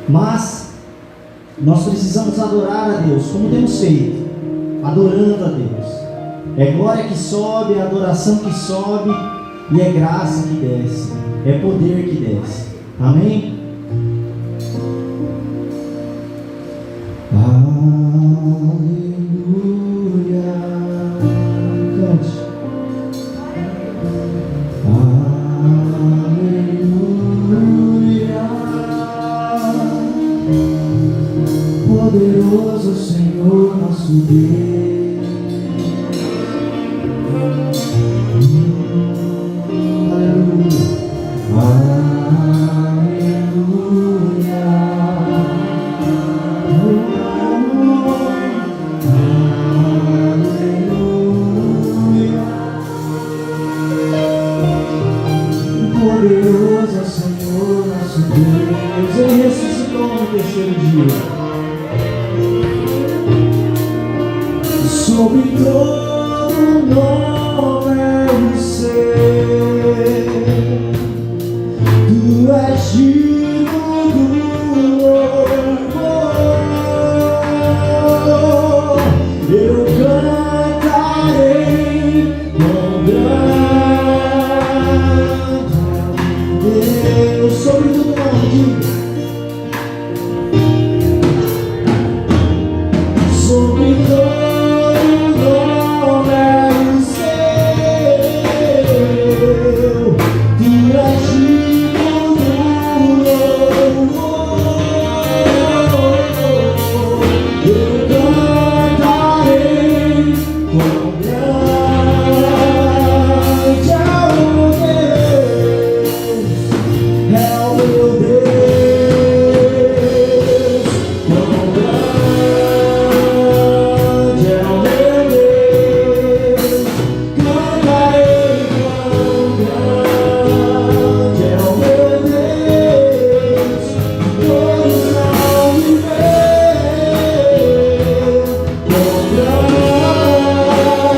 Mas nós precisamos adorar a Deus, como temos feito, adorando a Deus. É glória que sobe, é adoração que sobe, e é graça que desce, é poder que desce. Amém? Aleluia. Cante. Aleluia. Poderoso Senhor nosso Deus. Poderoso Senhor nosso Deus, Ele ressuscitou no terceiro dia. Sobre todo nome é o seu, Tu és digno do louvor. Eu cantarei com grande Deus, sobre tudo nome, sobre todo nome é o seu, Tu és digno do louvor. Eu cantarei com grande é o meu Deus, quão grande é o meu Deus, cantarei quão grande é o meu Deus, todos vão viver,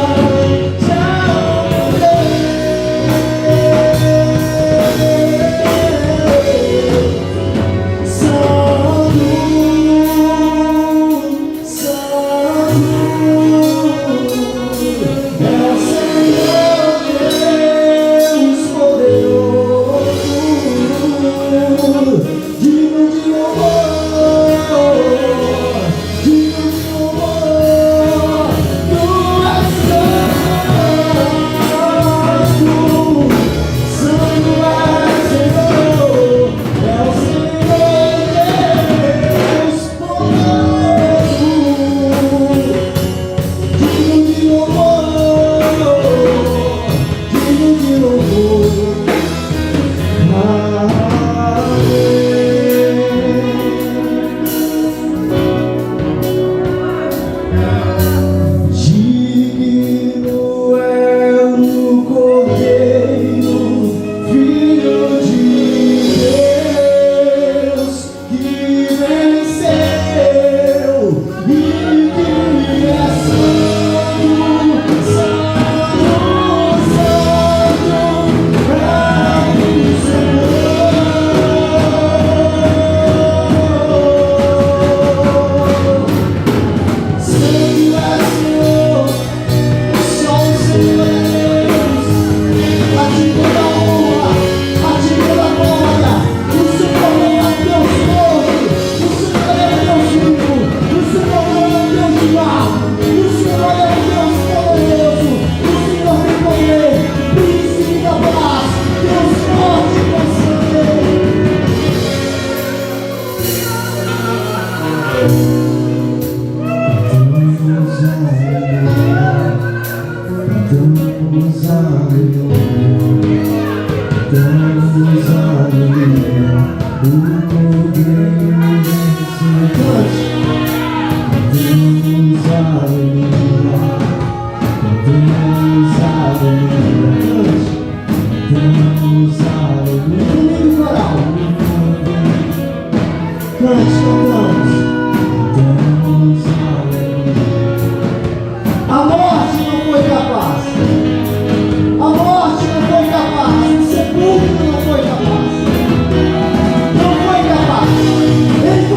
quão grande é o meu Ele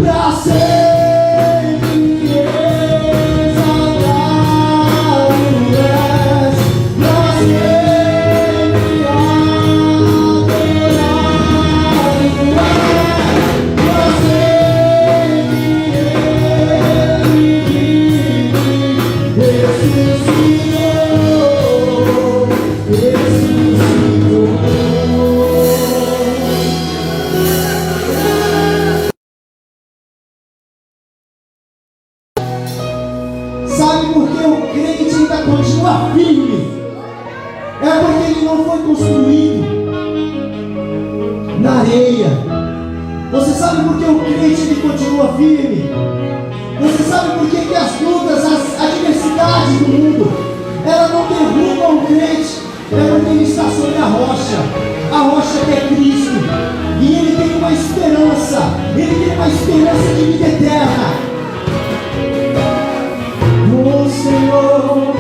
pra sempre exaltado és, pra sempre adorado és, pra sempre Ele vive, ressuscitou, ressuscitou. Sabe por que o crente ainda continua firme? É porque ele não foi construído na areia. Você sabe por que o crente ele continua firme? Você sabe por que as lutas, as adversidades do mundo, elas não derrubam o crente? É porque ele está sobre a rocha que é Cristo. E ele tem uma esperança de vida eterna. Oh Senhor,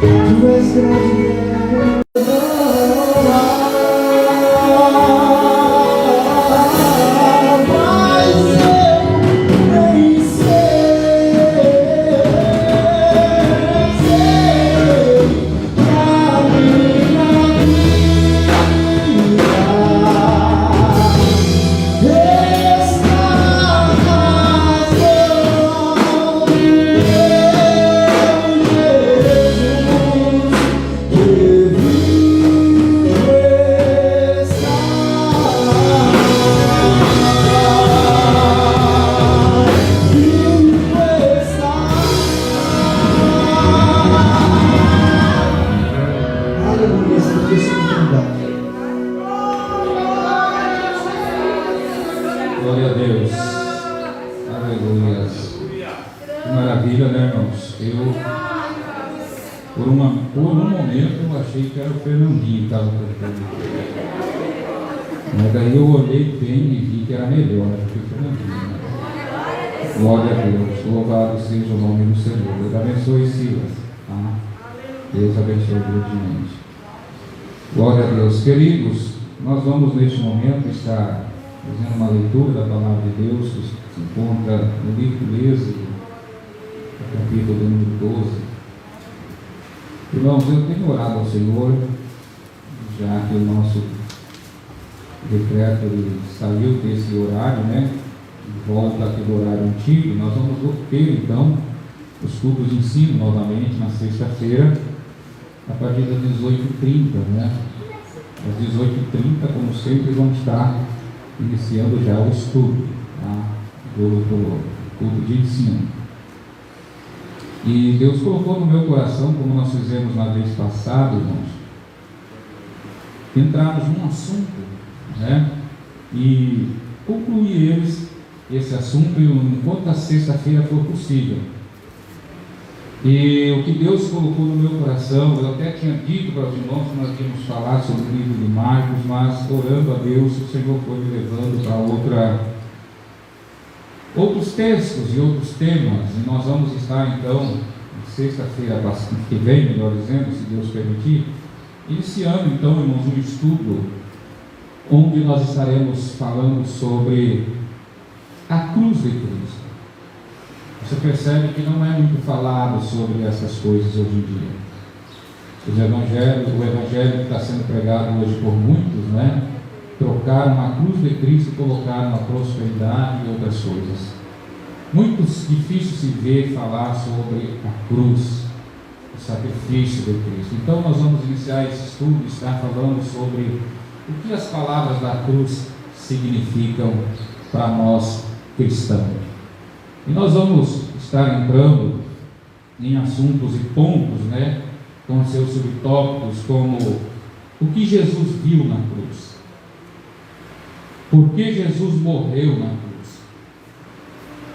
Tu és grande. Glória a Deus. Aleluia. Que maravilha, né, irmãos? Por um momento, eu achei que era o Fernandinho que estava cantando. Mas daí eu olhei bem e vi que era melhor do que o Fernandinho. Glória a Deus. Louvado seja o nome do Senhor. Deus abençoe Silas. Tá? Deus abençoe grandemente. Glória a Deus. Queridos, nós vamos neste momento estar fazendo uma leitura da palavra de Deus que se encontra no livro de Êxodo, capítulo número 12. Irmãos, eu tenho orado ao Senhor, já que o nosso decreto saiu desse horário, né? Volta àquele horário antigo. Nós vamos ter então os cultos de ensino novamente na sexta-feira, a partir das 18h30, né? Às 18h30, como sempre, vamos estar iniciando já o estudo, tá? do culto de ensino. E Deus colocou no meu coração, como nós fizemos na vez passada, irmãos, entrarmos num assunto, né? E concluir esse assunto enquanto a sexta-feira for possível. E o que Deus colocou no meu coração, eu até tinha dito para os irmãos que nós íamos falar sobre o livro de Marcos, mas orando a Deus, o Senhor foi me levando para outros textos e outros temas. E nós vamos estar então, sexta-feira que vem, melhor dizendo, se Deus permitir, iniciando então, irmãos, um estudo onde nós estaremos falando sobre a cruz de Cristo. Você percebe que não é muito falado sobre essas coisas hoje em dia. O evangelho que está sendo pregado hoje por muitos, né? Trocaram a cruz de Cristo e colocaram a prosperidade e outras coisas. Muito difícil se ver falar sobre a cruz, o sacrifício de Cristo. Então nós vamos iniciar esse estudo, estar falando sobre o que as palavras da cruz significam para nós cristãos. E nós vamos estar entrando em assuntos e pontos, né, com seus subtópicos, como o que Jesus viu na cruz, por que Jesus morreu na cruz,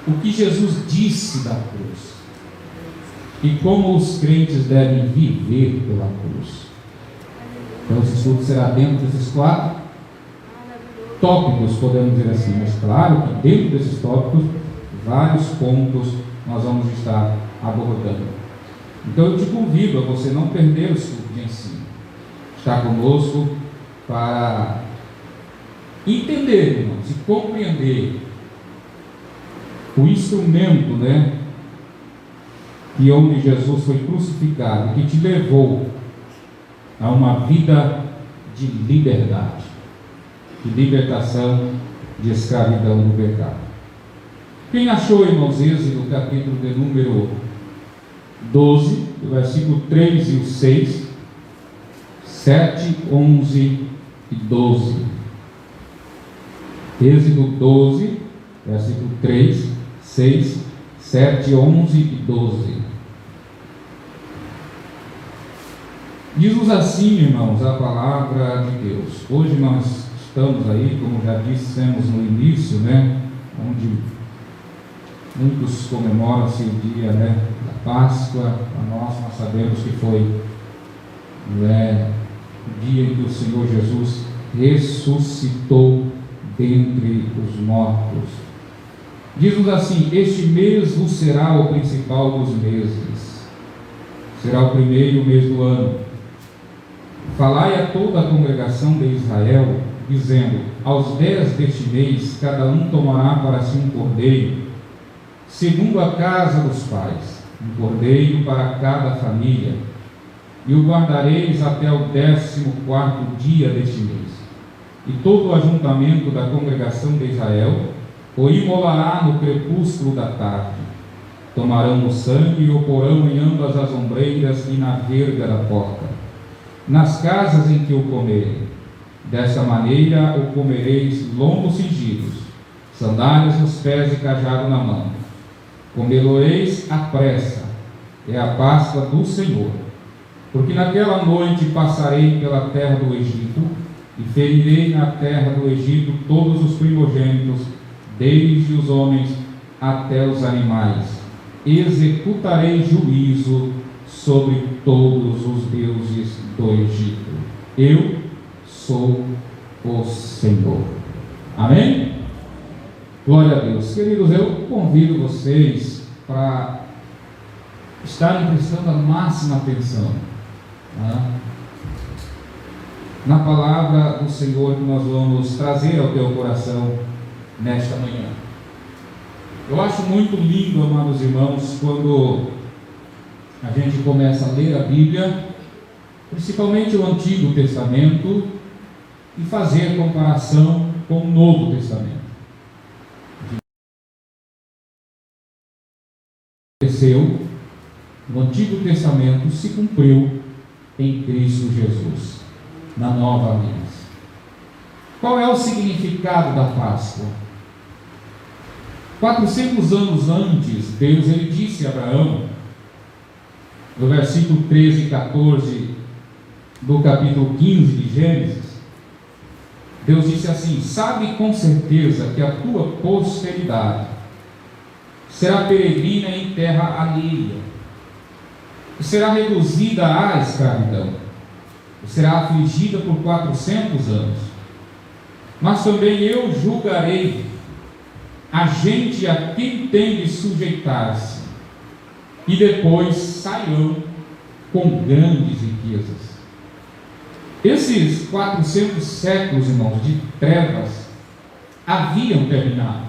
o que Jesus disse da cruz e como os crentes devem viver pela cruz. Então esse estudo será dentro desses 4 tópicos, podemos dizer assim, mas claro que dentro desses tópicos vários pontos nós vamos estar abordando. Então eu te convido a você não perder o estudo de ensino, estar conosco para entender, irmãos, e compreender o instrumento, que onde Jesus foi crucificado, que te levou a uma vida de liberdade, de libertação, de escravidão do pecado. Quem achou, irmãos, Êxodo, capítulo de número 12, versículo 3 e o 6, 7, 11 e 12. Êxodo 12, versículo 3, 6, 7, 11 e 12. Diz-nos assim, irmãos, a palavra de Deus. Hoje nós estamos aí, como já dissemos no início, onde muitos comemoram-se o dia da Páscoa. Para nós sabemos que foi o dia em que o Senhor Jesus ressuscitou dentre os mortos. Diz-nos assim: este mês vos será o principal dos meses, será o primeiro mês do ano. Falai a toda a congregação de Israel, dizendo: aos 10 deste mês, cada um tomará para si um cordeiro, segundo a casa dos pais, um cordeiro para cada família, e o guardareis até o 14º dia deste mês. E todo o ajuntamento da congregação de Israel o imolará no crepúsculo da tarde. Tomarão o sangue e o porão em ambas as ombreiras e na verga da porta, nas casas em que o comerem. Desta maneira o comereis lombos cingidos, sandálias nos pés e cajado na mão. Comê-lo-eis à pressa, é a Páscoa do Senhor. Porque naquela noite passarei pela terra do Egito, e ferirei na terra do Egito todos os primogênitos, desde os homens até os animais. Executarei juízo sobre todos os deuses do Egito. Eu sou o Senhor. Amém? Glória a Deus. Queridos, eu convido vocês para estarem prestando a máxima atenção na palavra do Senhor que nós vamos trazer ao teu coração nesta manhã. Eu acho muito lindo, amados irmãos, quando a gente começa a ler a Bíblia, principalmente o Antigo Testamento, e fazer comparação com o Novo Testamento. O Antigo Testamento se cumpriu em Cristo Jesus, na nova aliança. Qual é o significado da Páscoa? 400 anos antes, Deus disse a Abraão, no versículo 13 e 14 do capítulo 15 de Gênesis, Deus disse assim: sabe com certeza que a tua posteridade será peregrina em terra alheia, e será reduzida à escravidão, e será afligida por 400 anos. Mas também eu julgarei a gente a quem tem de sujeitar-se, e depois sairão com grandes riquezas. Esses 400 séculos, irmãos, de trevas haviam terminado.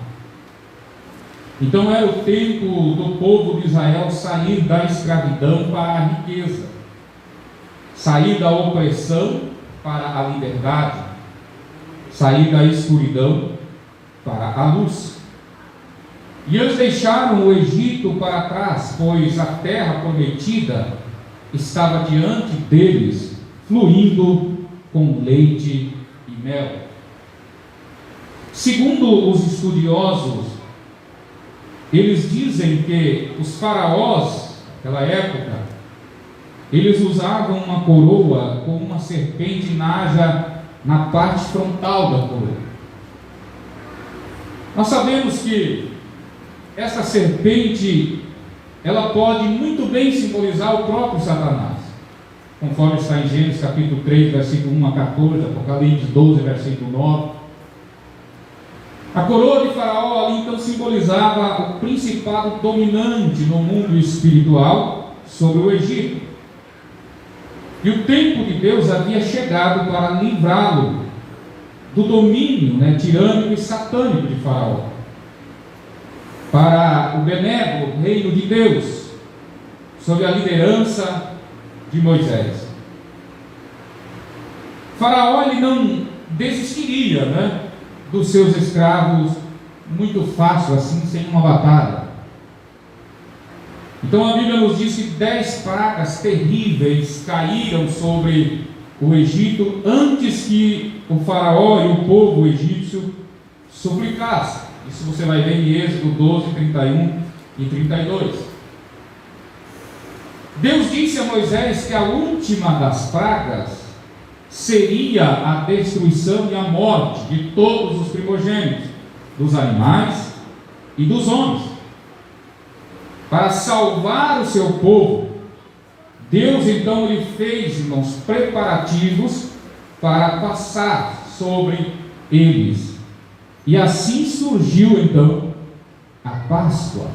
Então era o tempo do povo de Israel sair da escravidão para a riqueza, sair da opressão para a liberdade, sair da escuridão para a luz. E eles deixaram o Egito para trás, pois a terra prometida estava diante deles, fluindo com leite e mel. Segundo os estudiosos, eles dizem que os faraós daquela época, eles usavam uma coroa com uma serpente naja na parte frontal da coroa. Nós sabemos que essa serpente, ela pode muito bem simbolizar o próprio Satanás, conforme está em Gênesis capítulo 3, versículo 1 a 14, Apocalipse 12, versículo 9. A coroa de Faraó ali então simbolizava o principado dominante no mundo espiritual sobre o Egito. E o tempo de Deus havia chegado para livrá-lo do domínio tirânico e satânico de Faraó. para o benévolo reino de Deus, sob a liderança de Moisés. Faraó ele não desistiria, dos seus escravos muito fácil assim, sem uma batalha. Então a Bíblia nos diz que 10 pragas terríveis caíram sobre o Egito antes que o faraó e o povo egípcio suplicassem. Isso você vai ver em Êxodo 12, 31 e 32. Deus disse a Moisés que a última das pragas seria a destruição e a morte de todos os primogênitos, dos animais e dos homens. Para salvar o seu povo, Deus então lhe fez, irmãos, preparativos para passar sobre eles. E assim surgiu então a Páscoa.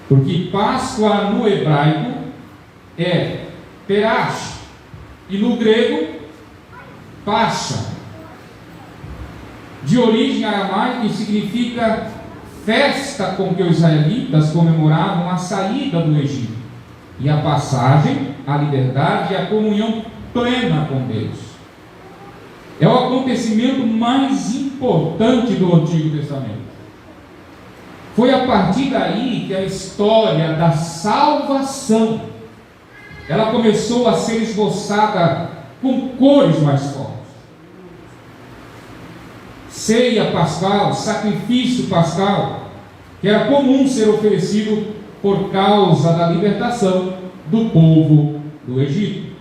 Porque Páscoa no hebraico é Perash, e no grego Pascha, de origem aramaica, e significa festa com que os israelitas comemoravam a saída do Egito, e a passagem, a liberdade e a comunhão plena com Deus. É o acontecimento mais importante do Antigo Testamento. Foi a partir daí que a história da salvação ela começou a ser esboçada com cores mais fortes. Ceia pascal, sacrifício pascal, que era comum ser oferecido por causa da libertação do povo do Egito.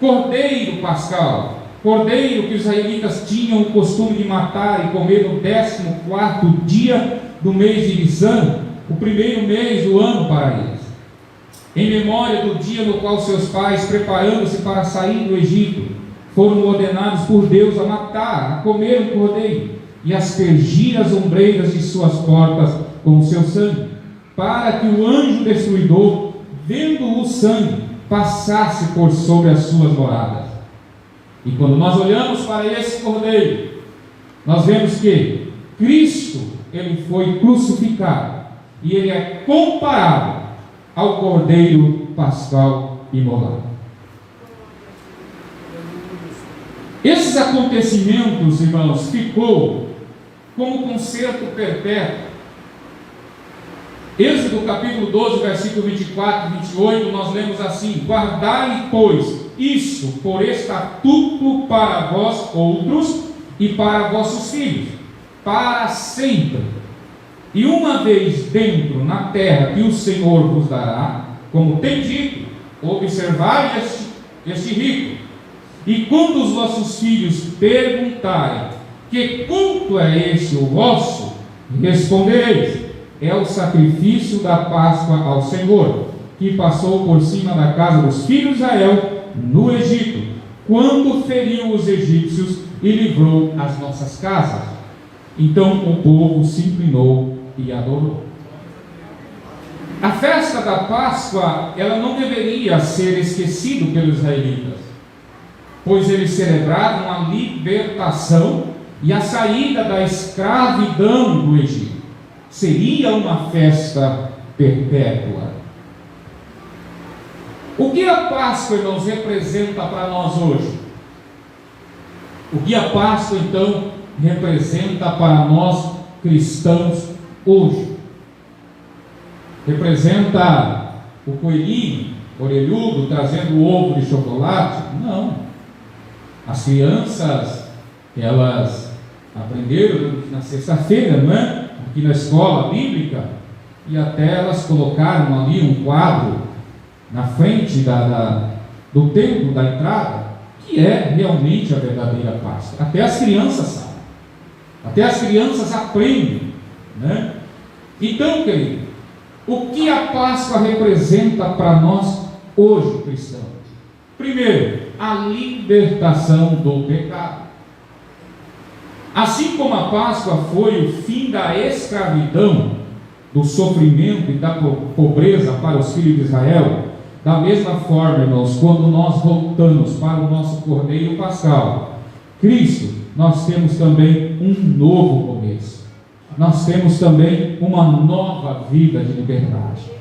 Cordeiro pascal, cordeiro que os israelitas tinham o costume de matar e comer no 14º dia do mês de Nisan, o primeiro mês do ano para eles, em memória do dia no qual seus pais, preparando-se para sair do Egito, foram ordenados por Deus a matar, a comer o cordeiro e aspergir as ombreiras de suas portas com o seu sangue, para que o anjo destruidor, vendo o sangue, passasse por sobre as suas moradas. E quando nós olhamos para esse cordeiro, nós vemos que Cristo, ele foi crucificado, e ele é comparado ao cordeiro pascal imolado. Esses acontecimentos, irmãos, ficou como concerto perpétuo. Êxodo capítulo 12, versículo 24 e 28, nós lemos assim: guardai, pois, isso por estatuto para vós outros e para vossos filhos, para sempre. E uma vez dentro na terra que o Senhor vos dará, como tem dito, observai este rito. E quando os vossos filhos perguntarem: que culto é este o vosso? Respondereis: é o sacrifício da Páscoa ao Senhor, que passou por cima da casa dos filhos de Israel no Egito, quando feriu os egípcios e livrou as nossas casas. Então o povo se inclinou e adorou. A festa da Páscoa, ela não deveria ser esquecida pelos israelitas, pois eles celebravam a libertação e a saída da escravidão do Egito. Seria uma festa perpétua. O que a Páscoa, irmãos, representa para nós hoje? O que a Páscoa, então, representa para nós cristãos hoje? Representa o coelhinho orelhudo trazendo o ovo de chocolate? Não. As crianças, elas aprenderam na sexta-feira, não é? Aqui na escola bíblica, e até elas colocaram ali um quadro na frente do templo da entrada, que é realmente a verdadeira Páscoa. Até as crianças sabem, até as crianças aprendem, né? Então, querido, o que a Páscoa representa para nós hoje, cristãos? Primeiro, a libertação do pecado. Assim como a Páscoa foi o fim da escravidão, do sofrimento e da pobreza para os filhos de Israel, da mesma forma, irmãos, quando nós voltamos para o nosso Cordeiro Pascal, Cristo, nós temos também um novo começo. nós temos também uma nova vida de liberdade.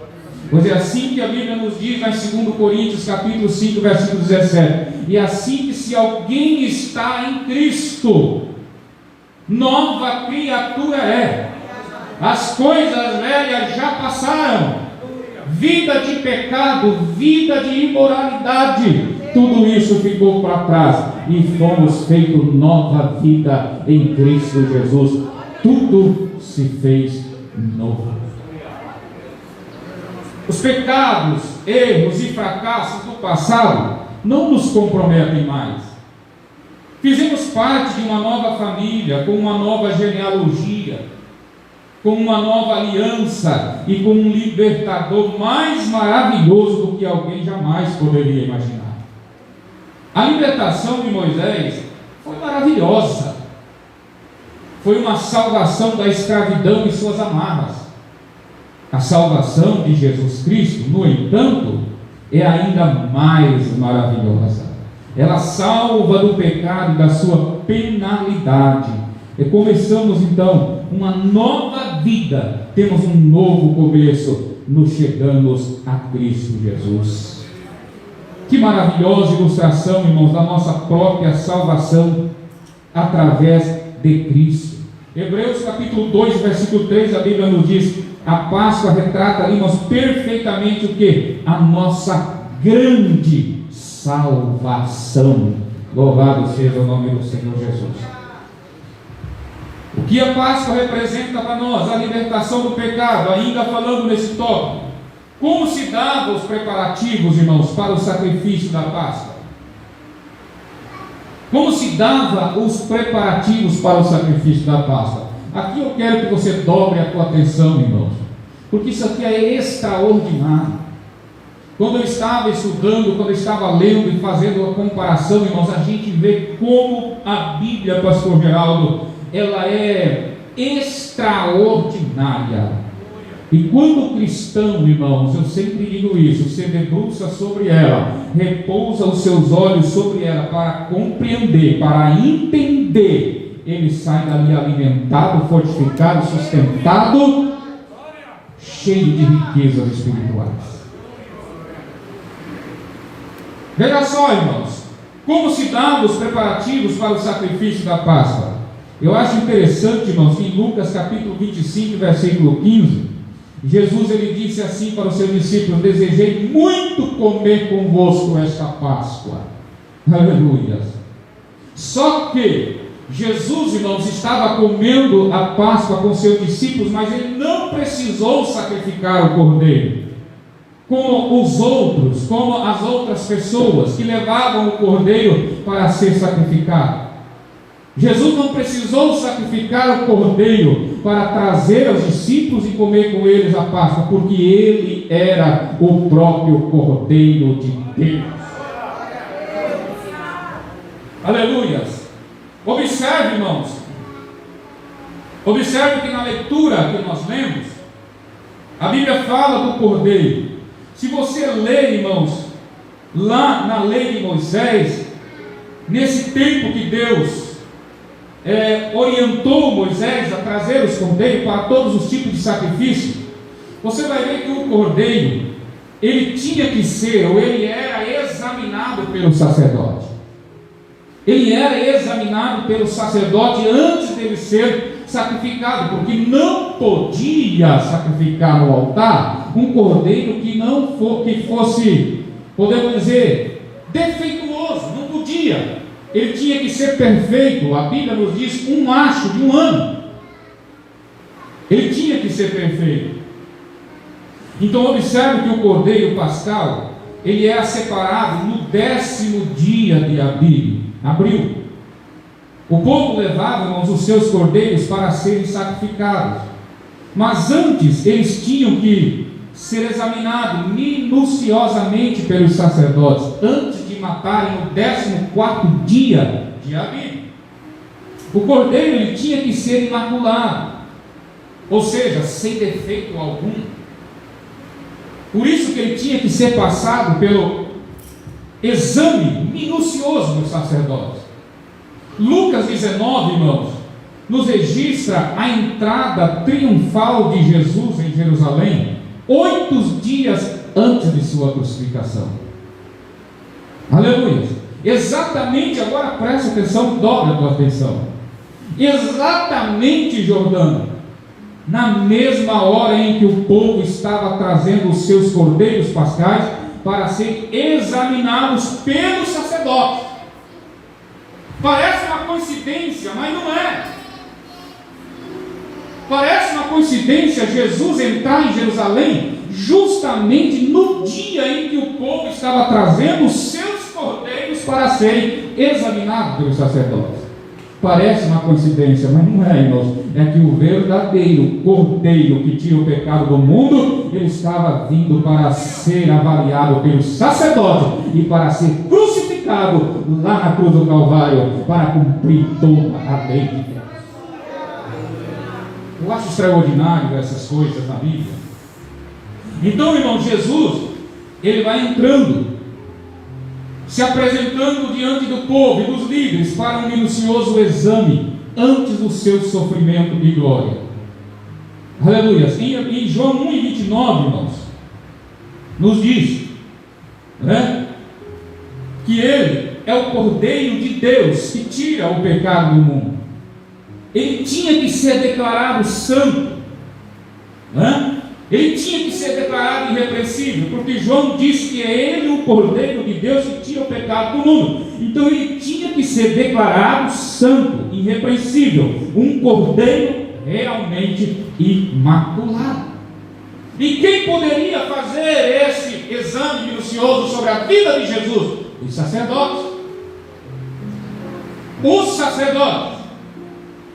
Pois é assim que a Bíblia nos diz em 2 Coríntios capítulo 5, versículo 17. E assim que se alguém está em Cristo, nova criatura é. As coisas velhas já passaram. Vida de pecado, vida de imoralidade, tudo isso ficou para trás e fomos feitos nova vida em Cristo Jesus. Tudo se fez novo. Os pecados, erros e fracassos do passado não nos comprometem mais. Fizemos parte de uma nova família, com uma nova genealogia, com uma nova aliança e com um libertador mais maravilhoso do que alguém jamais poderia imaginar. A libertação de Moisés foi maravilhosa. Foi uma salvação da escravidão e suas amarras. A salvação de Jesus Cristo, no entanto, é ainda mais maravilhosa. Ela salva do pecado e da sua penalidade. E começamos então uma nova vida, temos um novo começo, nos chegamos a Cristo Jesus. Que maravilhosa ilustração, irmãos, da nossa própria salvação através de Cristo. Hebreus capítulo 2, versículo 3, a Bíblia nos diz: a Páscoa retrata ali, irmãos, perfeitamente o que? A nossa grande salvação. Louvado seja o nome do Senhor Jesus. O que a Páscoa representa para nós? A libertação do pecado. Ainda falando nesse tópico, como se davam os preparativos, irmãos, para o sacrifício da Páscoa? Como se dava os preparativos para o sacrifício da Páscoa? Aqui eu quero que você dobre a tua atenção, irmãos, porque isso aqui é extraordinário. Quando eu estava estudando, quando eu estava lendo e fazendo a comparação, irmãos, a gente vê como a Bíblia, pastor Geraldo, ela é extraordinária. E quando cristão, irmãos, eu sempre digo isso, você debruça sobre ela, repousa os seus olhos sobre ela para compreender, para entender, ele sai dali alimentado, fortificado, sustentado, cheio de riquezas espirituais. Veja só, irmãos, como se davam os preparativos para o sacrifício da Páscoa. Eu acho interessante, irmãos, que em Lucas capítulo 25, versículo 15, Jesus ele disse assim para os seus discípulos: desejei muito comer convosco esta Páscoa. Aleluia. Só que Jesus, irmãos, estava comendo a Páscoa com seus discípulos, mas ele não precisou sacrificar o cordeiro como os outros, como as outras pessoas que levavam o cordeiro para ser sacrificado. Jesus não precisou sacrificar o cordeiro para trazer aos discípulos e comer com eles a Páscoa, porque ele era o próprio Cordeiro de Deus. Aleluias. Observe, irmãos, observe que na leitura que nós lemos, a Bíblia fala do cordeiro. Se você ler, irmãos, lá na lei de Moisés, nesse tempo que Deus orientou Moisés a trazer os cordeiros para todos os tipos de sacrifício, você vai ver que o cordeiro, ele tinha que ser, ou ele era examinado pelo sacerdote. Ele era examinado pelo sacerdote antes dele ser sacrificado, porque não podia sacrificar no altar um cordeiro que fosse, podemos dizer, defeituoso, não podia. Ele tinha que ser perfeito. A Bíblia nos diz um macho de 1 ano. Ele tinha que ser perfeito. Então observe que o cordeiro pascal, ele é separado no 10º dia de abril. O povo levava, irmãos, os seus cordeiros para serem sacrificados, mas antes eles tinham que ser examinados minuciosamente pelos sacerdotes, antes de matarem no 14º dia de Abibe. O cordeiro ele tinha que ser imaculado, ou seja, sem defeito algum. Por isso que ele tinha que ser passado pelo exame minucioso dos sacerdotes. Lucas 19, irmãos, nos registra a entrada triunfal de Jesus em Jerusalém 8 dias antes de sua crucificação. Aleluia! Exatamente, agora presta atenção, dobra a tua atenção. Exatamente, Jordano, na mesma hora em que o povo estava trazendo os seus cordeiros pascais para serem examinados pelos sacerdotes. Parece uma coincidência, mas não é. Parece uma coincidência Jesus entrar em Jerusalém justamente no dia em que o povo estava trazendo os seus cordeiros para serem examinados pelos sacerdotes. Parece uma coincidência, mas não é, irmãos. É que o verdadeiro cordeiro que tira o pecado do mundo, ele estava vindo para ser avaliado pelos sacerdotes e para ser crucificado lá na cruz do Calvário, para cumprir toda a lei de Deus. Eu acho extraordinário essas coisas na Bíblia. Então, irmão, Jesus, ele vai entrando, se apresentando diante do povo e dos líderes para um minucioso exame antes do seu sofrimento de glória. Aleluia. Em João 1:29, irmãos, nos diz, né, que ele é o Cordeiro de Deus que tira o pecado do mundo. Ele tinha que ser declarado santo, né? Ele tinha que ser declarado irrepreensível, porque João diz que é ele o Cordeiro de Deus que tira o pecado do mundo. Então ele tinha que ser declarado santo, irrepreensível, um Cordeiro realmente imaculado. E quem poderia fazer esse exame minucioso sobre a vida de Jesus? Os sacerdotes. Os sacerdotes.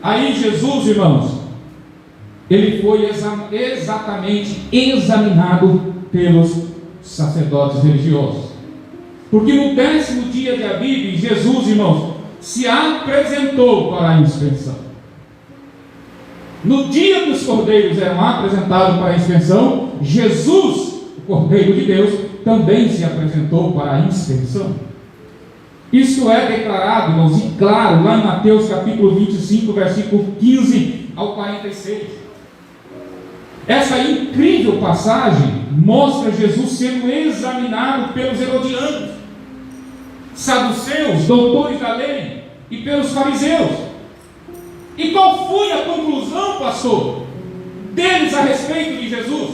Aí Jesus, irmãos, ele foi exatamente examinado pelos sacerdotes religiosos. Porque no 10º dia de Abibe, Jesus, irmãos, se apresentou para a inspeção. No dia que os cordeiros eram apresentados para a inspeção, Jesus, o Cordeiro de Deus, também se apresentou para a inspeção. Isso é declarado, irmãos, e claro, lá em Mateus capítulo 25, versículo 15 ao 46. Essa incrível passagem mostra Jesus sendo examinado pelos herodianos, saduceus, doutores da lei, e pelos fariseus. E qual foi a conclusão, pastor, deles a respeito de Jesus?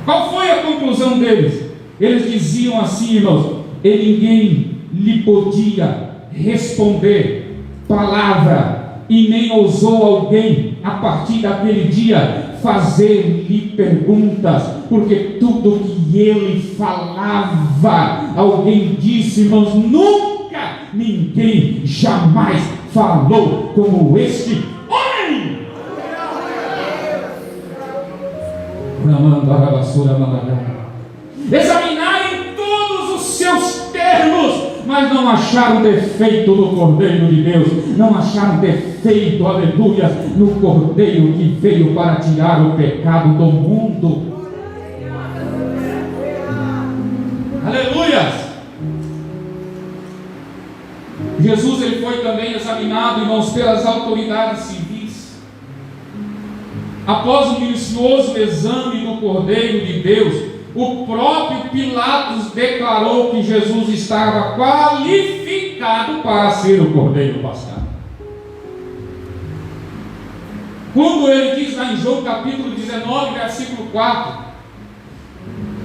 Qual foi a conclusão deles? Eles diziam assim, irmãos, e ninguém lhe podia responder palavra, e nem ousou alguém, a partir daquele dia, fazer-lhe perguntas, porque tudo que ele falava, alguém disse, irmãos, nunca ninguém jamais falou como este homem. Examinaram todos os seus termos, mas não acharam defeito no Cordeiro de Deus, não acharam defeito, aleluia, no Cordeiro que veio para tirar o pecado do mundo. Aleluia! Jesus, ele foi também examinado, irmãos, pelas autoridades civis. Após um minucioso exame do Cordeiro de Deus, o próprio Pilatos declarou que Jesus estava qualificado para ser o Cordeiro Pascal. Quando ele diz lá em João capítulo 19, versículo 4,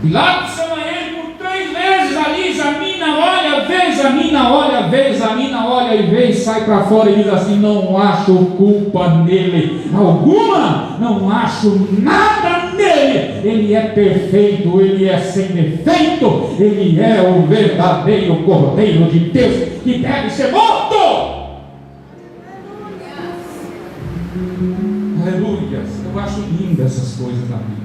Pilatos chama ele por 3 vezes ali, examina, olha, vê, examina, olha, vê, examina, olha e vê, e sai para fora e diz assim: não acho culpa nele alguma, não acho nada nele, ele é perfeito, ele é sem defeito, ele é o verdadeiro Cordeiro de Deus que deve ser morto. Aleluia! Eu acho lindas essas coisas na Bíblia.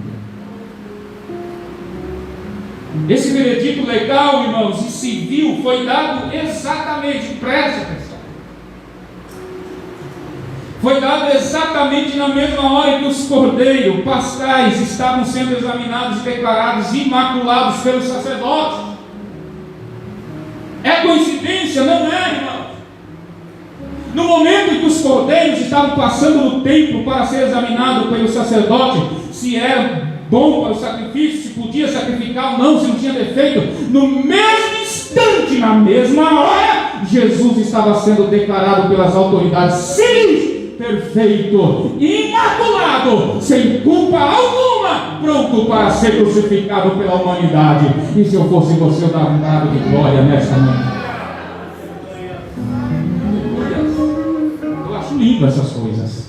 Esse veredito legal, irmãos, e civil foi dado exatamente, preste atenção, foi dado exatamente na mesma hora que os cordeiros pascais estavam sendo examinados e declarados imaculados pelos sacerdotes. É coincidência? Não é, irmãos. No momento em que os cordeiros estavam passando no templo para ser examinado pelo sacerdote, se era bom para o sacrifício, se podia sacrificar ou não, se não tinha defeito, no mesmo instante, na mesma hora, Jesus estava sendo declarado pelas autoridades: sim, perfeito, imaculado, sem culpa alguma, pronto para ser crucificado pela humanidade. E se eu fosse você, eu dava um grado de glória nesta manhã. Eu acho lindo essas coisas.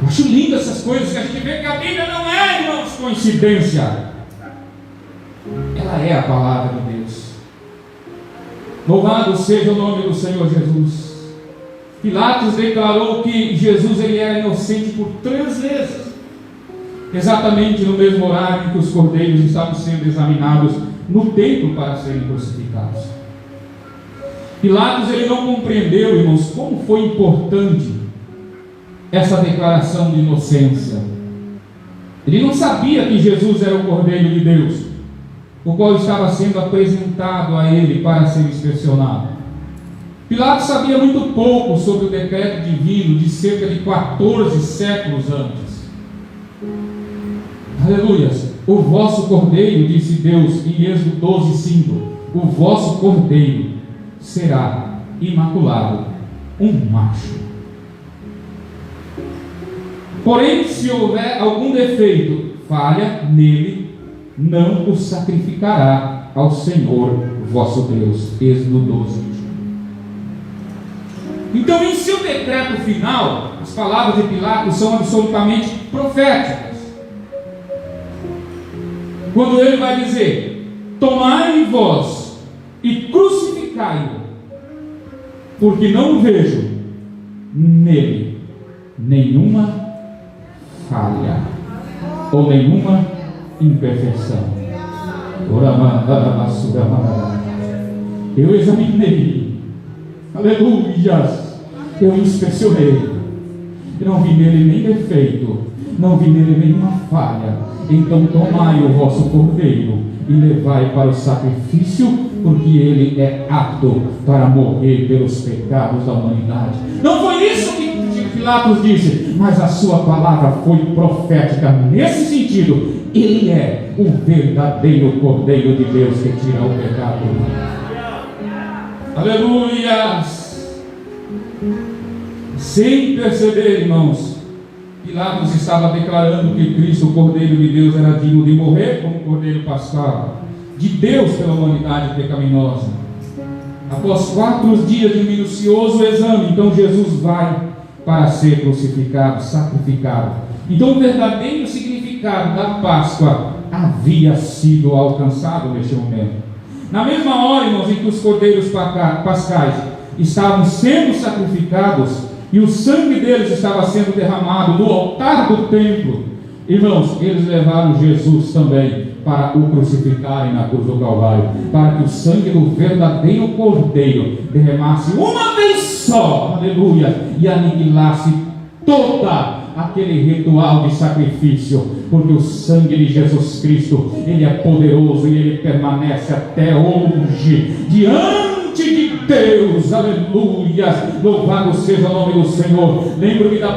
Eu acho lindo essas coisas que a gente vê que a Bíblia não é, irmãos, coincidência. Ela é a palavra de Deus. Louvado seja o nome do Senhor Jesus. Pilatos declarou que Jesus ele era inocente por 3 vezes, exatamente no mesmo horário em que os cordeiros estavam sendo examinados no templo para serem crucificados. Pilatos ele não compreendeu, irmãos, como foi importante essa declaração de inocência. Ele não sabia que Jesus era o Cordeiro de Deus, o qual estava sendo apresentado a ele para ser inspecionado. Pilatos sabia muito pouco sobre o decreto divino de cerca de 14 séculos antes. Aleluias! O vosso Cordeiro, disse Deus em Êxodo 12:5, o vosso Cordeiro será imaculado, um macho. Porém, se houver algum defeito, falha nele, não o sacrificará ao Senhor vosso Deus. Êxodo 12:21. Então, em seu decreto final, as palavras de Pilatos são absolutamente proféticas. Quando ele vai dizer: tomai vós e crucificai-o, porque não vejo nele nenhuma falha ou nenhuma imperfeição. Eu examinei, aleluias, eu inspecionei, eu não vi nele nem defeito, não vi nele nenhuma falha. Então tomai o vosso cordeiro e levai para o sacrifício, porque ele é apto para morrer pelos pecados da humanidade. Não foi isso que Pilatos disse, mas a sua palavra foi profética nesse sentido. Ele é o verdadeiro Cordeiro de Deus que tira o pecado. Aleluias! Sem perceber, irmãos, Pilatos estava declarando que Cristo, o Cordeiro de Deus, era digno de morrer como Cordeiro Pascal, de Deus pela humanidade pecaminosa. Após 4 dias de minucioso exame, então Jesus vai para ser crucificado, sacrificado. Então o verdadeiro significado da Páscoa havia sido alcançado neste momento. Na mesma hora, irmãos, em que os cordeiros pascais estavam sendo sacrificados e o sangue deles estava sendo derramado no altar do templo, irmãos, eles levaram Jesus também para o crucificarem na cruz do Calvário, para que o sangue do verdadeiro Cordeiro derramasse uma vez só, aleluia, e aniquilasse toda aquele ritual de sacrifício, porque o sangue de Jesus Cristo, ele é poderoso e ele permanece até hoje diante de Deus, aleluia, louvado seja o nome do Senhor. Lembro-me das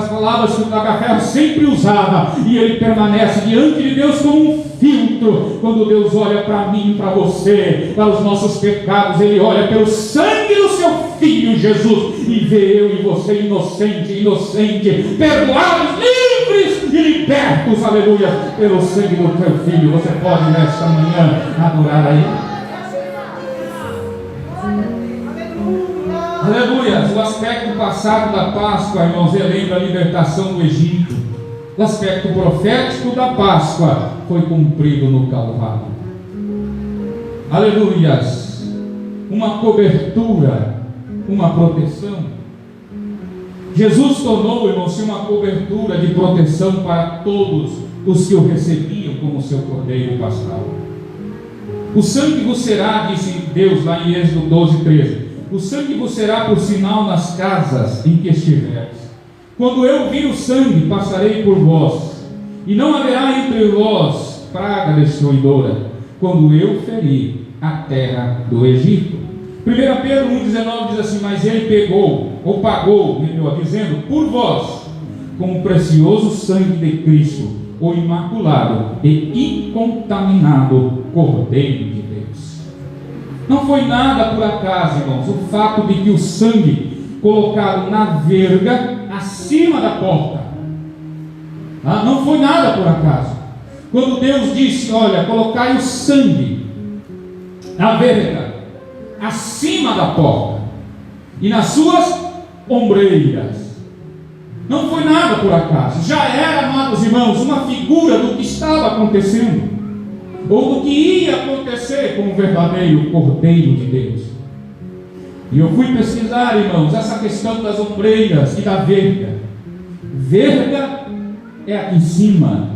palavras que o Tagaferro sempre usava, e ele permanece diante de Deus como um filtro. Quando Deus olha para mim, para você, para os nossos pecados, ele olha pelo sangue do seu Filho Jesus, e vê eu e você inocente, perdoados, livres e libertos, aleluia, pelo sangue do teu Filho. Você pode nesta manhã adorar a Ele. Aleluia. O aspecto passado da Páscoa, irmãos, lembra a libertação do Egito. O aspecto profético da Páscoa foi cumprido no Calvário. Aleluias. Uma cobertura, uma proteção. Jesus tornou, irmãos, uma cobertura de proteção para todos os que o recebiam como seu Cordeiro Pascal. O sangue vos será, disse Deus lá em Êxodo 12:13, o sangue vos será por sinal nas casas em que estiveres. Quando eu vir o sangue, passarei por vós, e não haverá entre vós praga destruidora, quando eu ferir a terra do Egito. 1 Pedro 1,19 diz assim: mas ele pagou, melhor dizendo, por vós, com o precioso sangue de Cristo, o imaculado e incontaminado Cordeiro de Deus. Não foi nada por acaso, irmãos, o fato de que o sangue colocado na verga acima da porta. Não foi nada por acaso. Quando Deus disse: olha, colocai o sangue na verga acima da porta e nas suas ombreiras, não foi nada por acaso. Já era, amados irmãos, uma figura do que estava acontecendo, ou do que ia acontecer com o verdadeiro Cordeiro de Deus. E eu fui pesquisar, irmãos, essa questão das ombreiras e da verga. Verga é aqui em cima,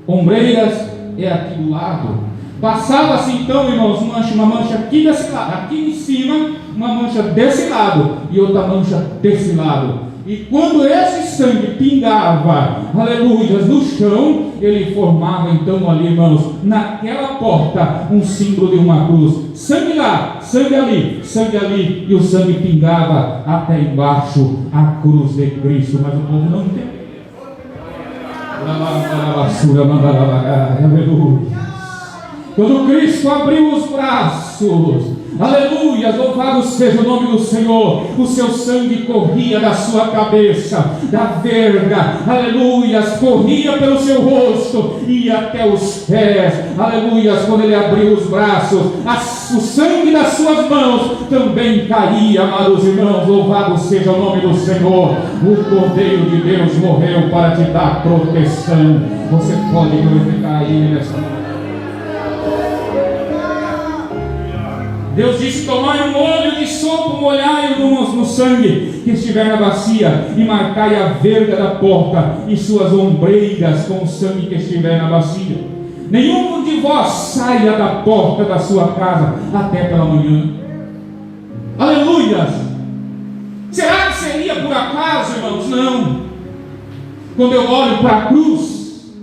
ombreiras é aqui do lado. Passava-se então, irmãos, uma mancha aqui desse lado, aqui em cima, uma mancha desse lado e outra mancha desse lado. E quando esse sangue pingava, aleluia, no chão, ele formava então ali, irmãos, naquela porta, um símbolo de uma cruz. Sangue lá, sangue ali, e o sangue pingava até embaixo, a cruz de Cristo. Mas o povo não entendeu. Aleluia. Quando Cristo abriu os braços, aleluia, louvado seja o nome do Senhor, o seu sangue corria da sua cabeça, da verga, aleluia, corria pelo seu rosto, ia até os pés, aleluia. Quando ele abriu os braços, o sangue das suas mãos também caía, amados irmãos, louvado seja o nome do Senhor. O Cordeiro de Deus morreu para te dar proteção. Você pode glorificar Ele nessa noite. Deus disse: tomai um molho de sopo, molhai-o no sangue que estiver na bacia, e marcai a verga da porta e suas ombreiras com o sangue que estiver na bacia. Nenhum de vós saia da porta da sua casa até pela manhã. Aleluia! Será que seria por acaso, irmãos? Não. Quando eu olho para a cruz,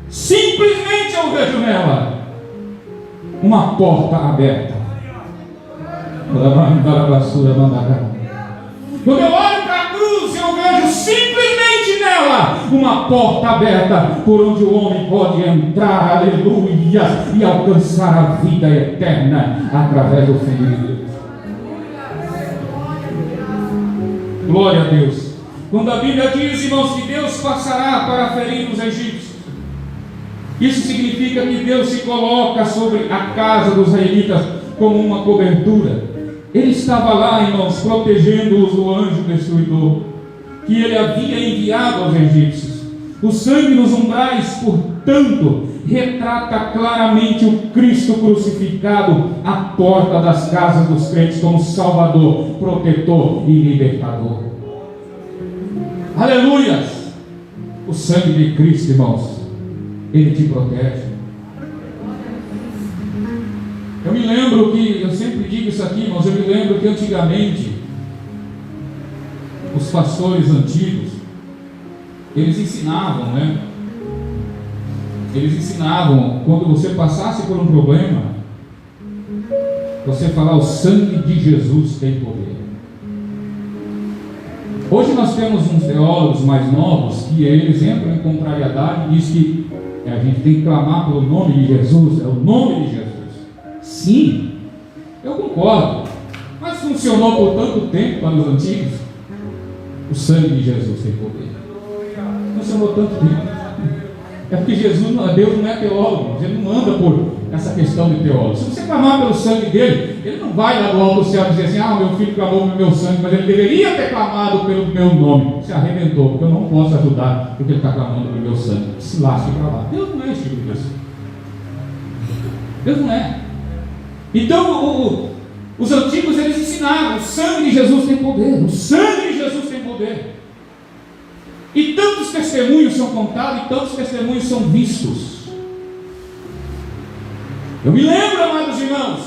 simplesmente eu vejo nela uma porta aberta. Quando eu olho para a cruz, eu vejo simplesmente nela uma porta aberta por onde o homem pode entrar, aleluia, e alcançar a vida eterna através do Filho de Deus. Glória a Deus. Quando a Bíblia diz, irmãos, que Deus passará para ferir os egípcios, isso significa que Deus se coloca sobre a casa dos israelitas como uma cobertura. Ele estava lá, irmãos, protegendo-os do anjo destruidor que ele havia enviado aos egípcios. O sangue nos umbrais, portanto, retrata claramente o Cristo crucificado à porta das casas dos crentes como Salvador, protetor e libertador. Aleluia! O sangue de Cristo, irmãos, ele te protege. Eu me lembro que, eu sempre digo isso aqui, irmãos, eu me lembro que antigamente, os pastores antigos, eles ensinavam, né? Eles ensinavam, quando você passasse por um problema, você falar: o sangue de Jesus tem poder. Hoje nós temos uns teólogos mais novos que eles entram em contrariedade e dizem que a gente tem que clamar pelo nome de Jesus, é o nome de Jesus. Sim, eu concordo, mas funcionou por tanto tempo para os antigos. O sangue de Jesus tem poder. Funcionou tanto tempo. É porque Deus não é teólogo, ele não anda por essa questão de teólogo. Se você clamar pelo sangue dele, ele não vai lá do alto do céu dizer assim: meu filho clamou pelo meu sangue, mas ele deveria ter clamado pelo meu nome. Se arrebentou, porque eu não posso ajudar porque ele está clamando pelo meu sangue. Se lasque para lá. Deus não é esse tipo de Deus. Deus não é. Então, os antigos, eles ensinavam: o sangue de Jesus tem poder, o sangue de Jesus tem poder. E tantos testemunhos são contados, e tantos testemunhos são vistos. Eu me lembro, amados irmãos,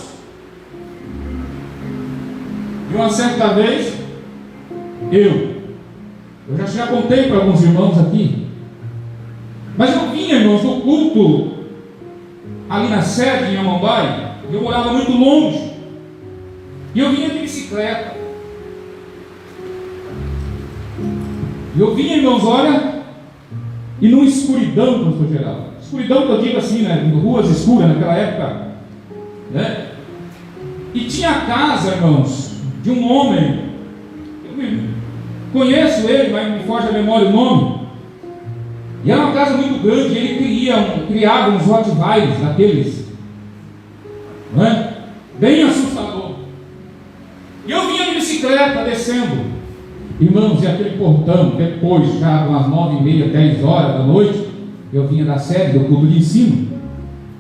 de uma certa vez, eu já contei para alguns irmãos aqui, mas eu vinha, irmãos, do culto ali na sede em Amambai. Eu morava muito longe. E eu vinha de bicicleta. E eu vinha, irmãos, olha, e numa escuridão, pastor Geraldo. Escuridão que eu digo assim, né? Ruas escuras naquela época, né? E tinha a casa, irmãos, de um homem. Eu conheço ele, mas me foge a memória o nome. E era uma casa muito grande. Ele criava uns Rottweilers daqueles, né? Bem assustador. E eu vinha de bicicleta descendo, irmãos, e aquele portão, depois, já umas 9h30, 10 horas da noite, eu vinha da sede do culto de ensino.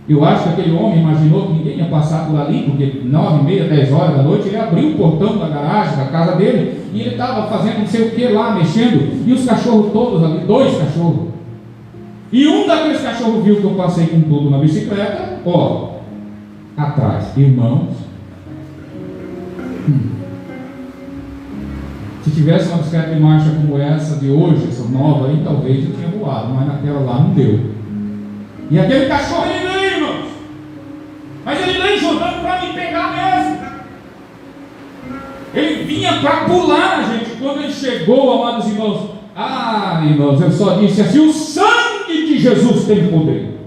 Eu acho que aquele homem imaginou que ninguém ia passar por ali, porque 9h30, 10 horas da noite, ele abriu o portão da garagem, da casa dele, e ele estava fazendo não sei o que lá, mexendo, e os cachorros todos ali, 2 cachorros. E um daqueles cachorros viu que eu passei com tudo na bicicleta, ó, atrás, irmãos. Se tivesse uma bicicleta de marcha como essa de hoje, essa nova aí, talvez eu tinha voado, mas naquela lá não deu. E aquele cachorro, ele veio, irmãos, mas ele veio jogando para me pegar mesmo. Ele vinha para pular, gente. Quando ele chegou, amados irmãos, irmãos, eu só disse assim: o sangue de Jesus tem poder.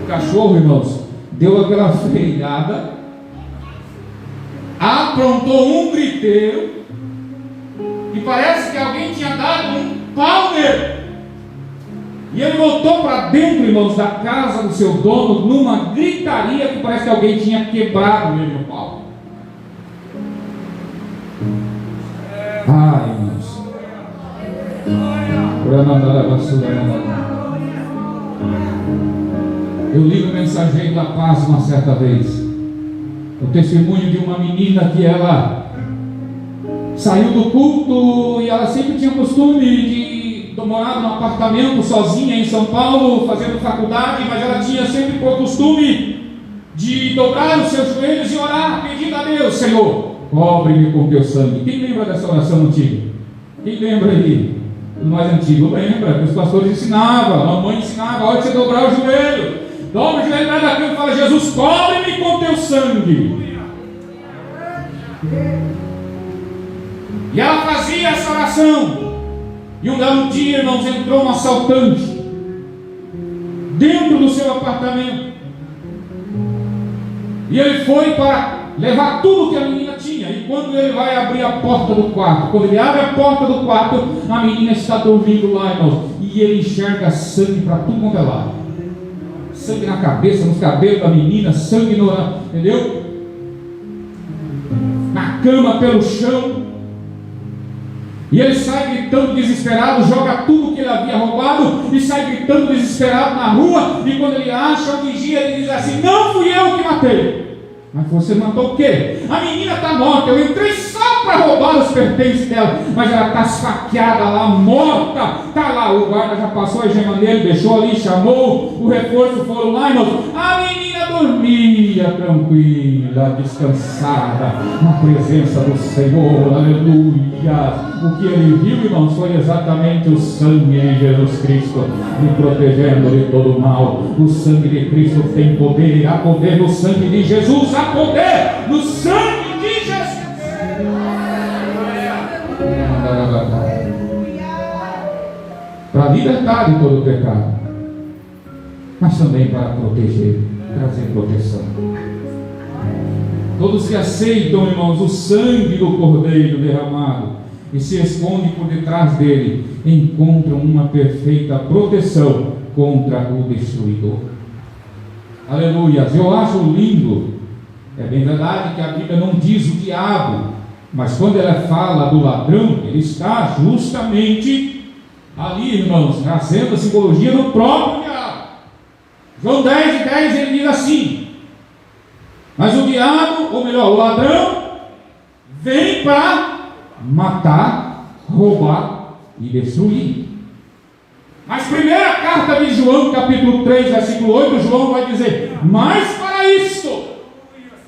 O cachorro, irmãos, deu aquela freada, aprontou um griteiro, e parece que alguém tinha dado um pau nele. E ele voltou para dentro, irmãos, da casa do seu dono, numa gritaria que parece que alguém tinha quebrado ele no pau. Irmãos, eu li no Mensageiro da Paz uma certa vez o testemunho de uma menina que ela saiu do culto e ela sempre tinha costume de morar num apartamento sozinha em São Paulo, fazendo faculdade, mas ela tinha sempre por costume de dobrar os seus joelhos e orar, pedindo a Deus: Senhor, cobre-me com teu sangue. Quem lembra dessa oração antiga? Quem lembra aí? O mais antigo lembra, que os pastores ensinavam, a mamãe ensinava: a hora de você dobrar o joelho, dobra o joelho da cama e fala: Jesus, cobre-me com teu sangue. E ela fazia essa oração. E um belo dia, irmãos, entrou um assaltante dentro do seu apartamento. E ele foi para levar tudo que a menina tinha. E quando ele vai abrir a porta do quarto, quando ele abre a porta do quarto, a menina está dormindo lá, irmãos. E ele enxerga sangue para tudo quanto é lado. Sangue na cabeça, nos cabelos da menina, sangue no... entendeu? Na cama, pelo chão. E ele sai gritando desesperado, joga tudo que ele havia roubado e sai gritando desesperado na rua. E quando ele acha o vigia, ele diz assim: não fui eu que matei. Mas você matou o quê? A menina está morta. Eu entrei só para roubar os pertences dela, mas ela está esfaqueada lá, morta. Está lá, o guarda já passou a gema dele, deixou ali, chamou o reforço, foram lá, irmãos. A menina dormia tranquila, descansada, na presença do Senhor, aleluia. O que ele viu, irmãos, foi exatamente o sangue de Jesus Cristo me protegendo de todo o mal. O sangue de Cristo tem poder, há poder no sangue de Jesus, há poder no sangue de Jesus. Para libertar de todo o pecado, mas também para proteger, trazer proteção. Todos que aceitam, irmãos, o sangue do Cordeiro derramado e se escondem por detrás dele, encontram uma perfeita proteção contra o destruidor. Aleluia. Eu acho lindo. É bem verdade que a Bíblia não diz o diabo, mas quando ela fala do ladrão, ele está justamente ali, irmãos, trazendo a simbologia do próprio diabo. João 10:10 ele diz assim: mas o diabo, ou melhor, o ladrão, vem para matar, roubar e destruir. Mas primeira carta de João, capítulo 3, versículo 8, João vai dizer: mas para isto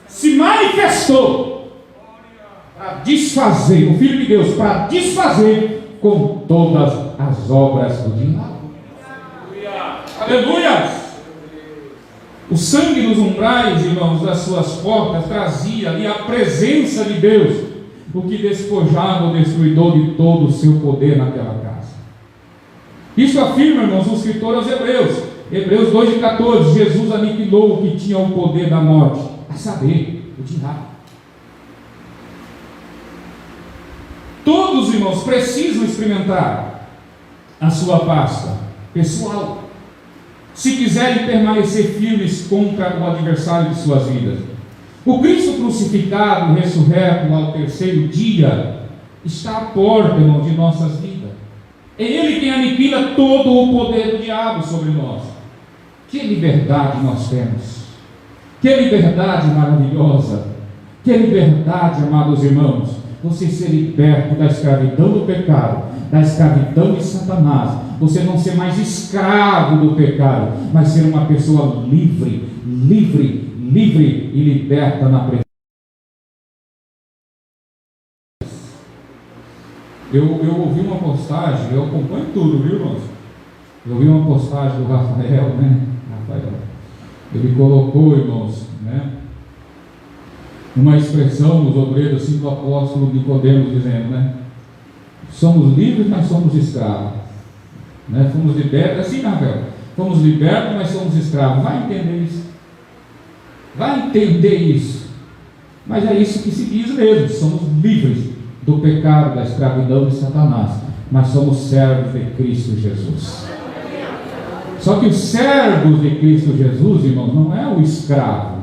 se manifestou, para desfazer, o Filho de Deus, para desfazer com todas as obras do diabo. Aleluia! O sangue dos umbrais, irmãos, das suas portas, trazia ali a presença de Deus, o que despojava o destruidor de todo o seu poder naquela casa. Isso afirma, irmãos, o escritor aos Hebreus. Hebreus 2,14, Jesus aniquilou o que tinha o poder da morte, a saber, o diabo. Todos, irmãos, precisam experimentar a sua Páscoa pessoal, se quiserem permanecer firmes contra o adversário de suas vidas. O Cristo crucificado e ressurreto ao terceiro dia está à porta, irmão, de nossas vidas. É Ele quem aniquila todo o poder do diabo sobre nós. Que liberdade nós temos! Que liberdade maravilhosa! Que liberdade, amados irmãos! Você ser liberto da escravidão do pecado, da escravidão de Satanás. Você não ser mais escravo do pecado, mas ser uma pessoa livre, livre, livre e liberta na presença. Eu ouvi uma postagem, eu acompanho tudo, viu, irmãos? Eu ouvi uma postagem do Rafael, né? Ele colocou, irmãos, né? Uma expressão nos obreiros assim do apóstolo Nicodemos, dizendo, né? Somos livres, mas somos escravos, né? Fomos libertos, assim, Rafael, fomos libertos, mas somos escravos. Vai entender isso, vai entender isso. Mas é isso que se diz mesmo: somos livres do pecado, da escravidão de Satanás, mas somos servos de Cristo Jesus. Só que os servos de Cristo Jesus, irmãos, não é o escravo,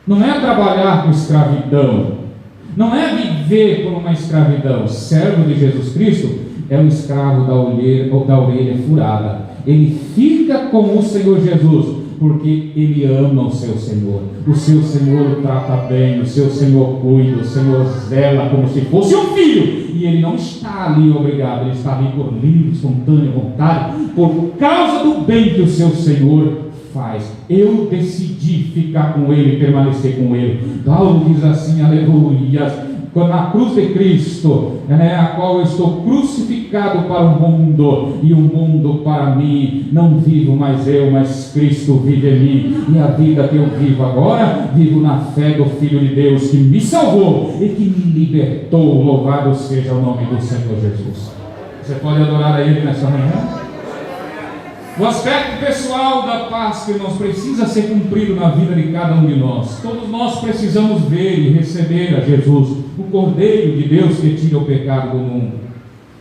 não é trabalhar com escravidão, não é viver por uma escravidão. Servo de Jesus Cristo é o escravo da orelha furada. Ele fica com o Senhor Jesus, porque ele ama o seu Senhor. O seu Senhor o trata bem, o seu Senhor cuida, o Senhor zela como se fosse um filho. E ele não está ali obrigado, ele está ali por livre, espontânea vontade, por causa do bem que o seu Senhor faz. Eu decidi ficar com ele, permanecer com ele. Paulo diz assim, aleluia, na cruz de Cristo, a qual eu estou crucificado para o mundo, e o mundo para mim. Não vivo mais eu, mas Cristo vive em mim. E a vida que eu vivo agora, vivo na fé do Filho de Deus, que me salvou e que me libertou. Louvado seja o nome do Senhor Jesus. Você pode adorar a Ele nessa manhã? O aspecto pessoal da Páscoa, irmãos, precisa ser cumprido na vida de cada um de nós. Todos nós precisamos ver e receber a Jesus, o Cordeiro de Deus que tira o pecado do mundo.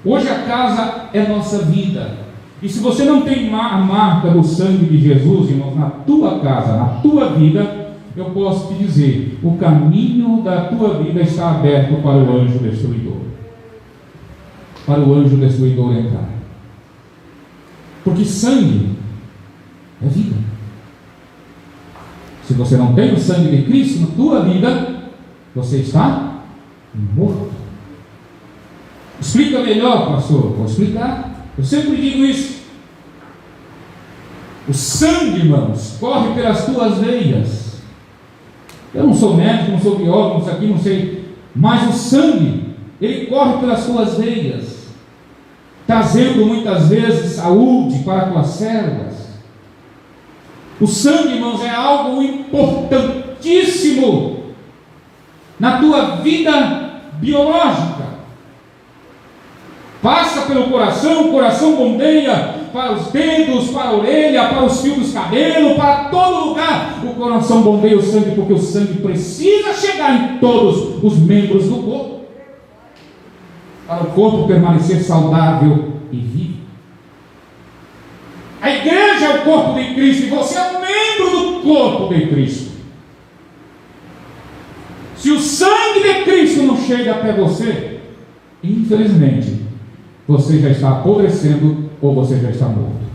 Hoje a casa é nossa vida. E se você não tem a marca do sangue de Jesus, irmãos, na tua casa, na tua vida, eu posso te dizer, o caminho da tua vida está aberto para o anjo destruidor. Para o anjo destruidor entrar. Porque sangue é vida. Se você não tem o sangue de Cristo na tua vida, você está morto. Explica melhor, pastor. Vou explicar. Eu sempre digo isso. O sangue, irmãos, corre pelas tuas veias. Eu não sou médico, não sou biólogo, não sei aqui, não sei. Mas o sangue, ele corre pelas tuas veias, trazendo muitas vezes saúde para tuas células. O sangue, irmãos, é algo importantíssimo na tua vida biológica. Passa pelo coração, o coração bombeia para os dedos, para a orelha, para os fios dos cabelos, para todo lugar. O coração bombeia o sangue, porque o sangue precisa chegar em todos os membros do corpo, para o corpo permanecer saudável e vivo. A igreja é o corpo de Cristo e você é um membro do corpo de Cristo. Se o sangue de Cristo não chega até você, infelizmente, você já está apodrecendo ou você já está morto.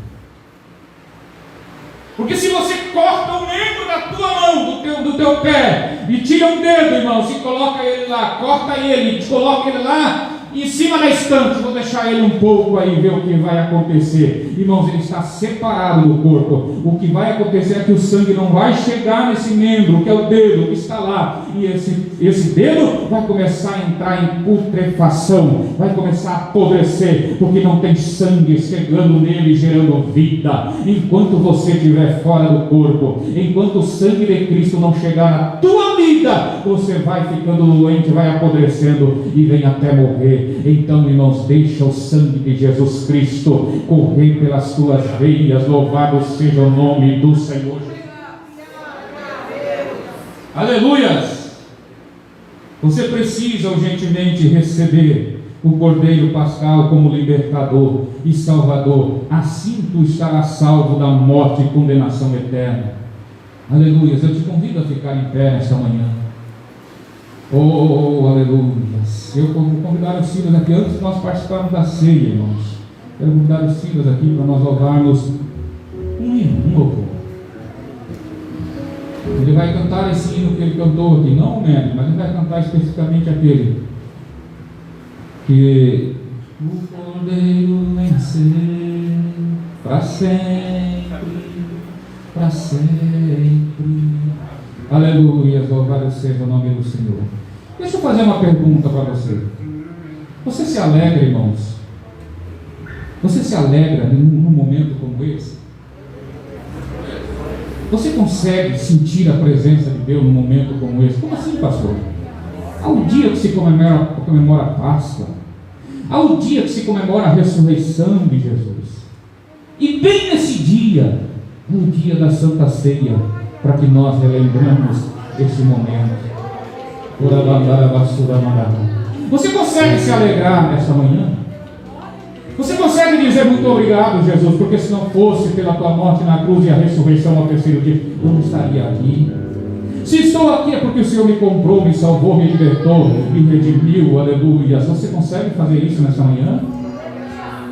Porque se você corta um membro da tua mão, do teu pé, e tira um dedo, irmão, se coloca ele lá, corta ele, coloca ele lá, em cima da estante, vou deixar ele um pouco aí, ver o que vai acontecer. Irmãos, ele está separado do corpo. O que vai acontecer é que o sangue não vai chegar nesse membro, que é o dedo, que está lá. E esse dedo vai começar a entrar em putrefação, vai começar a apodrecer, porque não tem sangue chegando nele, gerando vida. Enquanto você estiver fora do corpo, enquanto o sangue de Cristo não chegar na tua vida, você vai ficando doente, vai apodrecendo e vem até morrer. Então, irmãos, deixa o sangue de Jesus Cristo correr pelas tuas veias. Louvado seja o nome do Senhor Jesus. Aleluias! Você precisa urgentemente receber o Cordeiro Pascal como libertador e salvador. Assim tu estarás salvo da morte e condenação eterna. Aleluias! Eu te convido a ficar em pé nesta manhã. Oh, aleluias! Eu vou convidar os Silas aqui, antes de nós participarmos da ceia, irmãos. Quero convidar os Silas aqui para nós louvarmos um hino, um louvor. Ele vai cantar esse hino que ele cantou aqui, não o médio, mas ele vai cantar especificamente aquele que o Cordeiro venceu para sempre, para sempre. Aleluia, louvado seja o nome do Senhor. Deixa eu fazer uma pergunta para você. Você se alegra, irmãos? Você se alegra num momento como esse? Você consegue sentir a presença de Deus num momento como esse? Como assim, pastor? Há o dia que se comemora a Páscoa. Há o dia que se comemora a ressurreição de Jesus. E bem nesse dia, é o dia da Santa Ceia, para que nós relembramos esse momento. Você consegue se alegrar nesta manhã? Você consegue dizer muito obrigado, Jesus, porque se não fosse pela tua morte na cruz e a ressurreição ao terceiro dia, eu não estaria aqui. Se estou aqui é porque o Senhor me comprou, me salvou, me libertou, me redimiu, aleluia. Você consegue fazer isso nesta manhã?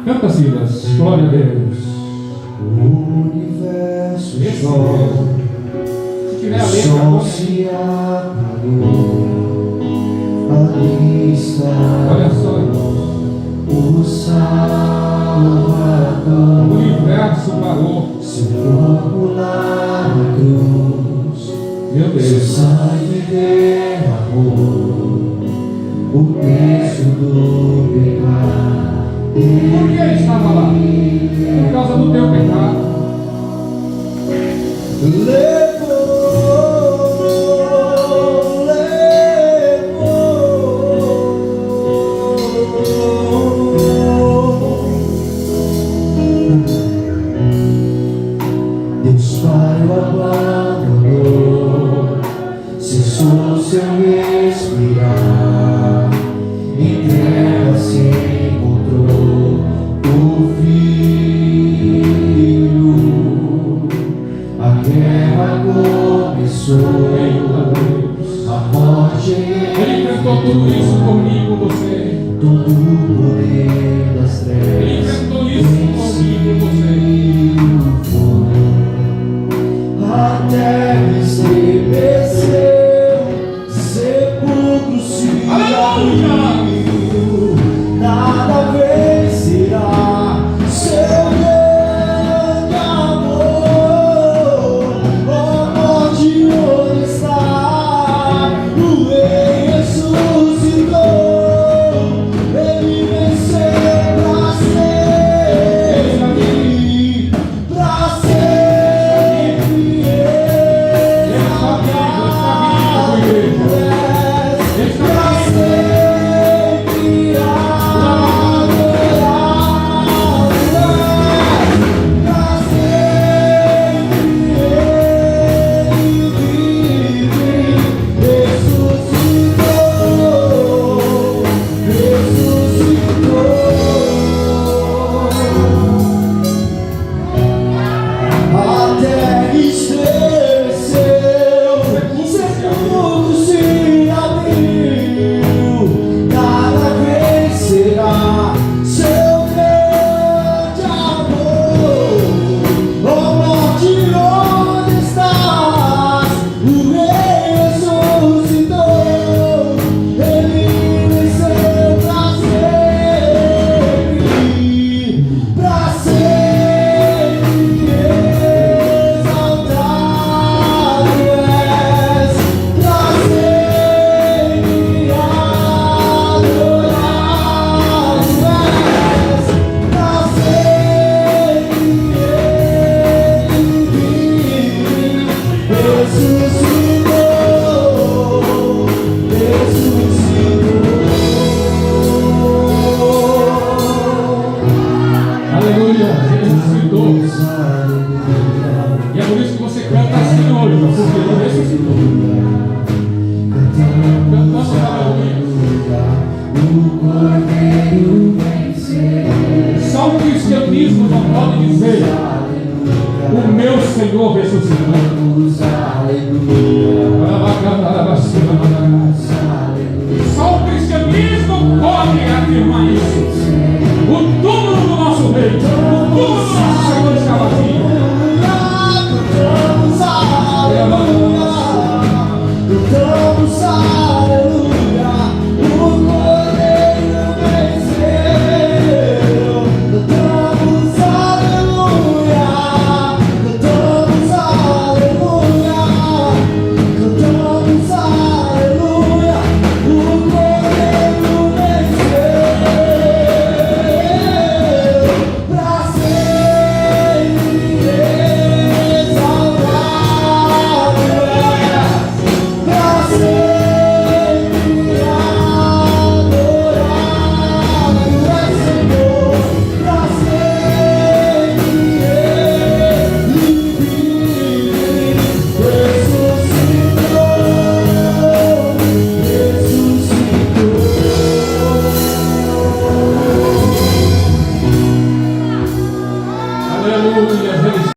Canta, Silas, glória a Deus. O universo chora, o sol se apagou, ali está. Olha só, irmão. O Salvador, O universo parou. seu corpo lá na cruz, Meu seu Deus. sangue derramou o peso do pecado. Por que ele estava lá? Por causa do teu pecado. Deus Pai o abandonou, cessou seu respirar, em trevas se encontrou o Filho, a guerra Só o cristianismo não pode dizer: o meu Senhor ressuscitou. Só o cristianismo pode afirmar isso. O túmulo do nosso rei, o túmulo do nosso Senhor está vazio.